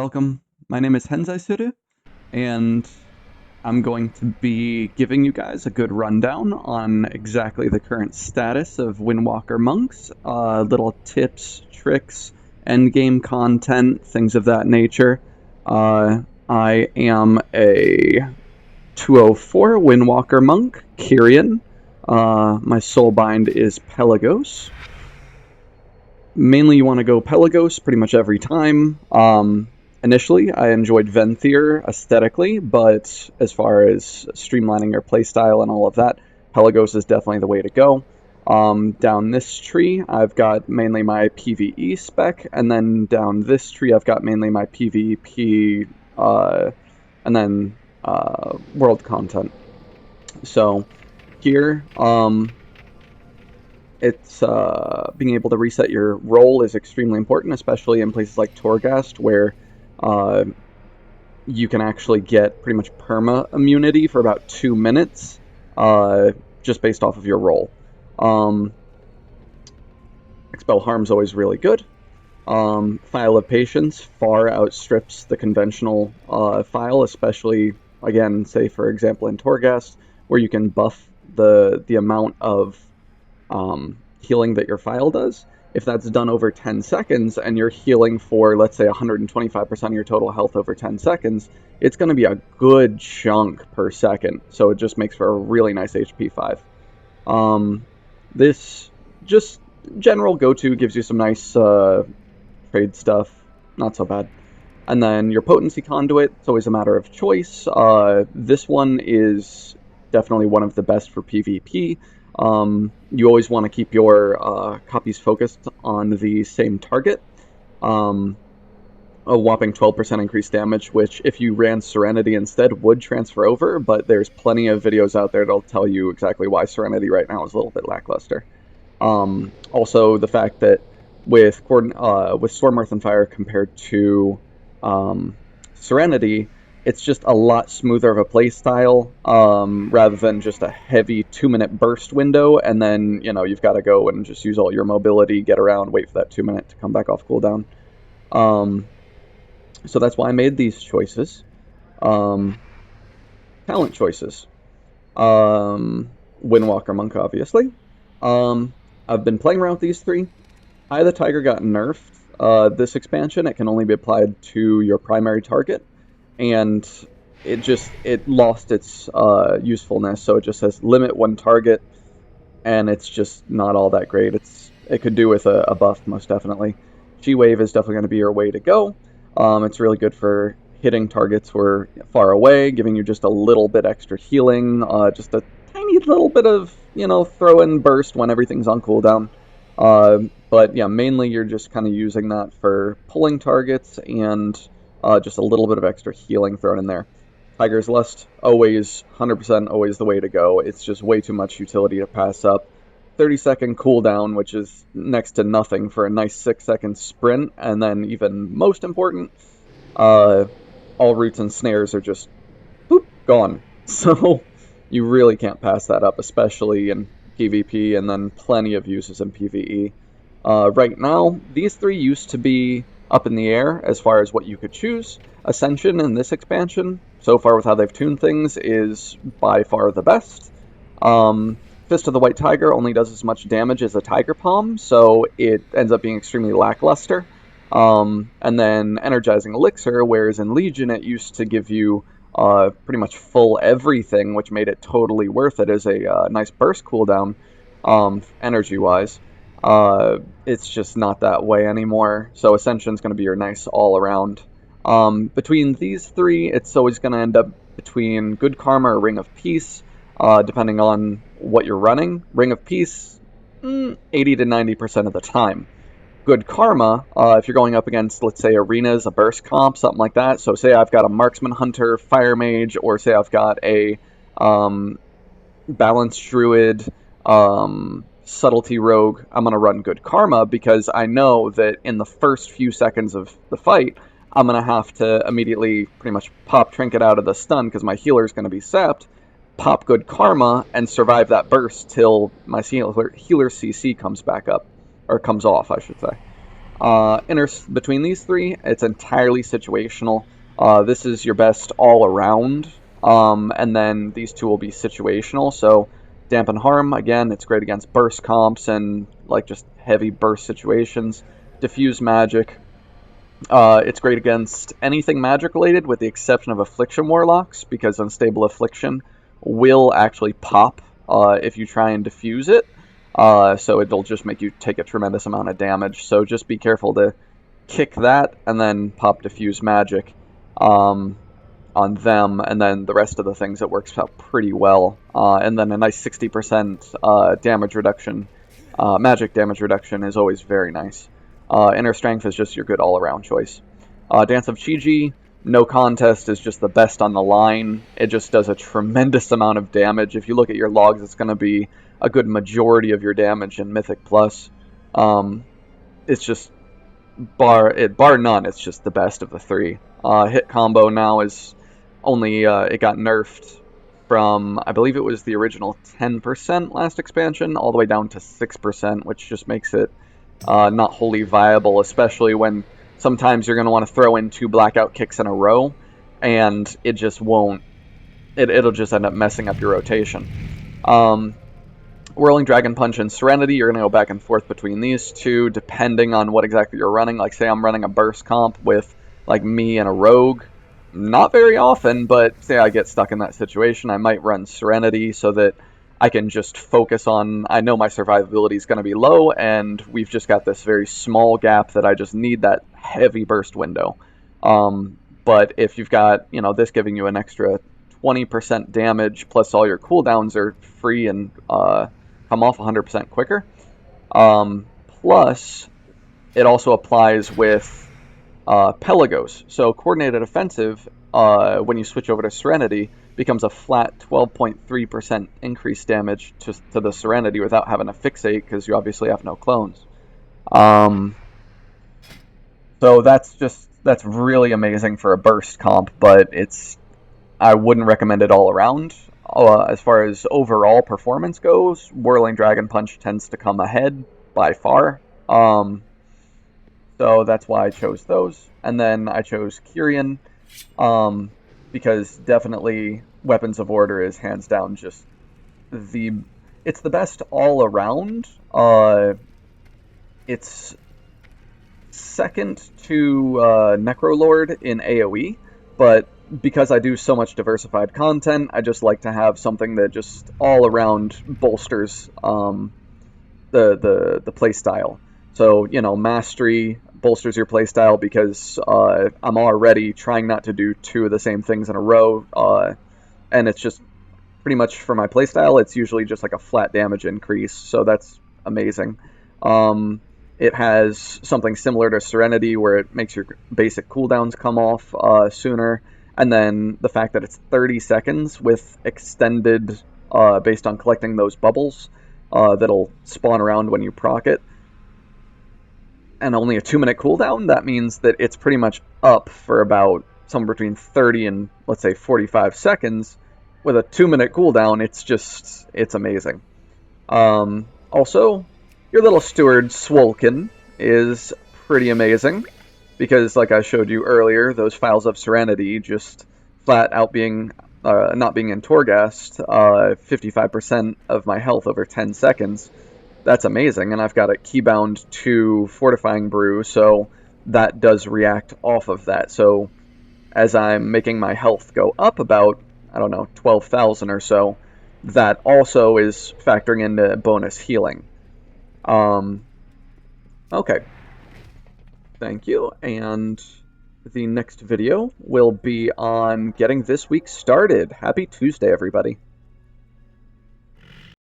Welcome. My name is Henzai Suru, and I'm going to be giving you guys a good rundown on exactly the current status of Windwalker Monks, little tips, tricks, endgame content, things of that nature. I am a 204 Windwalker Monk, Kyrian. My soulbind is Pelagos. Mainly you want to go Pelagos pretty much every time. Initially, I enjoyed Venthyr aesthetically, but as far as streamlining your playstyle and all of that, Pelagos is definitely the way to go. Down this tree, I've got mainly my PvE spec, and then down this tree, I've got mainly my PvP, and then world content. So here, it's being able to reset your role is extremely important, especially in places like Torghast, where uh, you can actually get pretty much perma immunity for about 2 minutes, just based off of your role. Expel Harm's always really good. File of Patience far outstrips the conventional file, especially, again, say for example in Torghast, where you can buff the amount of healing that your file does. If that's done over 10 seconds and you're healing for, let's say, 125% of your total health over 10 seconds, it's going to be a good chunk per second. So it just makes for a really nice HP 5. This just general go-to gives you some nice trade stuff. Not so bad. And then your potency conduit, it's always a matter of choice. This one is definitely one of the best for PvP. You always want to keep your copies focused on the same target. A whopping 12% increased damage, which if you ran Serenity instead would transfer over, but there's plenty of videos out there that'll tell you exactly why Serenity right now is a little bit lackluster. Also, the fact that with Storm, Earth, and Fire compared to Serenity, it's just a lot smoother of a playstyle, rather than just a heavy 2-minute burst window, and then, you've got to go and just use all your mobility, get around, wait for that 2 minute to come back off cooldown. So that's why I made these choices. Talent choices. Windwalker Monk, obviously. I've been playing around with these three. Eye of the Tiger got nerfed this expansion. It can only be applied to your primary target, and it lost its usefulness. So it just says limit one target, and it's just not all that great. It could do with a buff, most definitely. G-Wave is definitely going to be your way to go. It's really good for hitting targets who are far away, giving you just a little bit extra healing, just a tiny little bit of, throw in burst when everything's on cooldown. But yeah, mainly you're just kind of using that for pulling targets and just a little bit of extra healing thrown in there. Tiger's Lust, always, 100% always the way to go. It's just way too much utility to pass up. 30-second cooldown, which is next to nothing for a nice 6-second sprint, and then even most important, all roots and snares are just, boop, gone. So you really can't pass that up, especially in PvP, and then plenty of uses in PvE. Right now, these three used to be up in the air as far as what you could choose. Ascension in this expansion, so far with how they've tuned things, is by far the best. Fist of the White Tiger only does as much damage as a Tiger Palm, so it ends up being extremely lackluster. And then Energizing Elixir, whereas in Legion it used to give you pretty much full everything, which made it totally worth it as a nice burst cooldown, energy-wise. It's just not that way anymore, so Ascension's going to be your nice all-around. Between these three, it's always going to end up between Good Karma or Ring of Peace, depending on what you're running. Ring of Peace, 80 to 90% of the time. Good Karma, if you're going up against, let's say, arenas, a burst comp, something like that. So say I've got a Marksman Hunter, Fire Mage, or say I've got a Balanced Druid, Subtlety Rogue, I'm going to run Good Karma because I know that in the first few seconds of the fight, I'm going to have to immediately pretty much pop Trinket out of the stun because my healer is going to be sapped, pop Good Karma, and survive that burst till my healer CC comes back up, or comes off, I should say. Between these three, it's entirely situational. This is your best all around, and then these two will be situational. So, Dampen Harm, again, it's great against burst comps and like just heavy burst situations. Diffuse Magic, it's great against anything magic related with the exception of Affliction Warlocks, because Unstable Affliction will actually pop if you try and diffuse it. So it'll just make you take a tremendous amount of damage. So just be careful to kick that and then pop Diffuse Magic on them, and then the rest of the things it works out pretty well. And then a nice 60% damage reduction, magic damage reduction is always very nice. Inner Strength is just your good all-around choice. Dance of Chi-Ji, no contest, is just the best on the line. It just does a tremendous amount of damage. If you look at your logs, it's going to be a good majority of your damage in Mythic Plus. It's just, bar none, it's just the best of the three. Hit combo now is only, it got nerfed from, I believe it was the original 10% last expansion, all the way down to 6%, which just makes it not wholly viable, especially when sometimes you're going to want to throw in 2 blackout kicks in a row, and it just won't, it'll just end up messing up your rotation. Whirling Dragon Punch and Serenity, you're going to go back and forth between these two, depending on what exactly you're running. Like, say I'm running a burst comp with, like, me and a rogue. Not very often, but say I get stuck in that situation, I might run Serenity so that I can just focus on, I know my survivability is going to be low, and we've just got this very small gap that I just need that heavy burst window. But if you've got, you know, this giving you an extra 20% damage, plus all your cooldowns are free and come off 100% quicker. Plus, it also applies with Pelagos. So Coordinated Offensive, when you switch over to Serenity, becomes a flat 12.3% increased damage to the Serenity without having to fixate, because you obviously have no clones. So that's really amazing for a burst comp, but I wouldn't recommend it all around. As far as overall performance goes, Whirling Dragon Punch tends to come ahead by far. So that's why I chose those. And then I chose Kyrian, because definitely Weapons of Order is hands down just it's the best all around. It's second to Necrolord in AoE, but because I do so much diversified content, I just like to have something that just all around bolsters the playstyle. So, you know, Mastery bolsters your playstyle because I'm already trying not to do 2 of the same things in a row, and it's just pretty much for my playstyle, it's usually just like a flat damage increase, so that's amazing. It has something similar to Serenity, where it makes your basic cooldowns come off sooner, and then the fact that it's 30 seconds with extended, based on collecting those bubbles that'll spawn around when you proc it, and only a 2-minute cooldown, that means that it's pretty much up for about somewhere between 30 and, let's say, 45 seconds. With a 2-minute cooldown, it's amazing. Also, your little steward, Swolkin, is pretty amazing, because, like I showed you earlier, those Files of Serenity just flat out being, not being in Torghast, 55% of my health over 10 seconds. That's amazing, and I've got it keybound to Fortifying Brew, so that does react off of that. So as I'm making my health go up about, I don't know, 12,000 or so, that also is factoring into bonus healing. Okay. Thank you, and the next video will be on getting this week started. Happy Tuesday, everybody.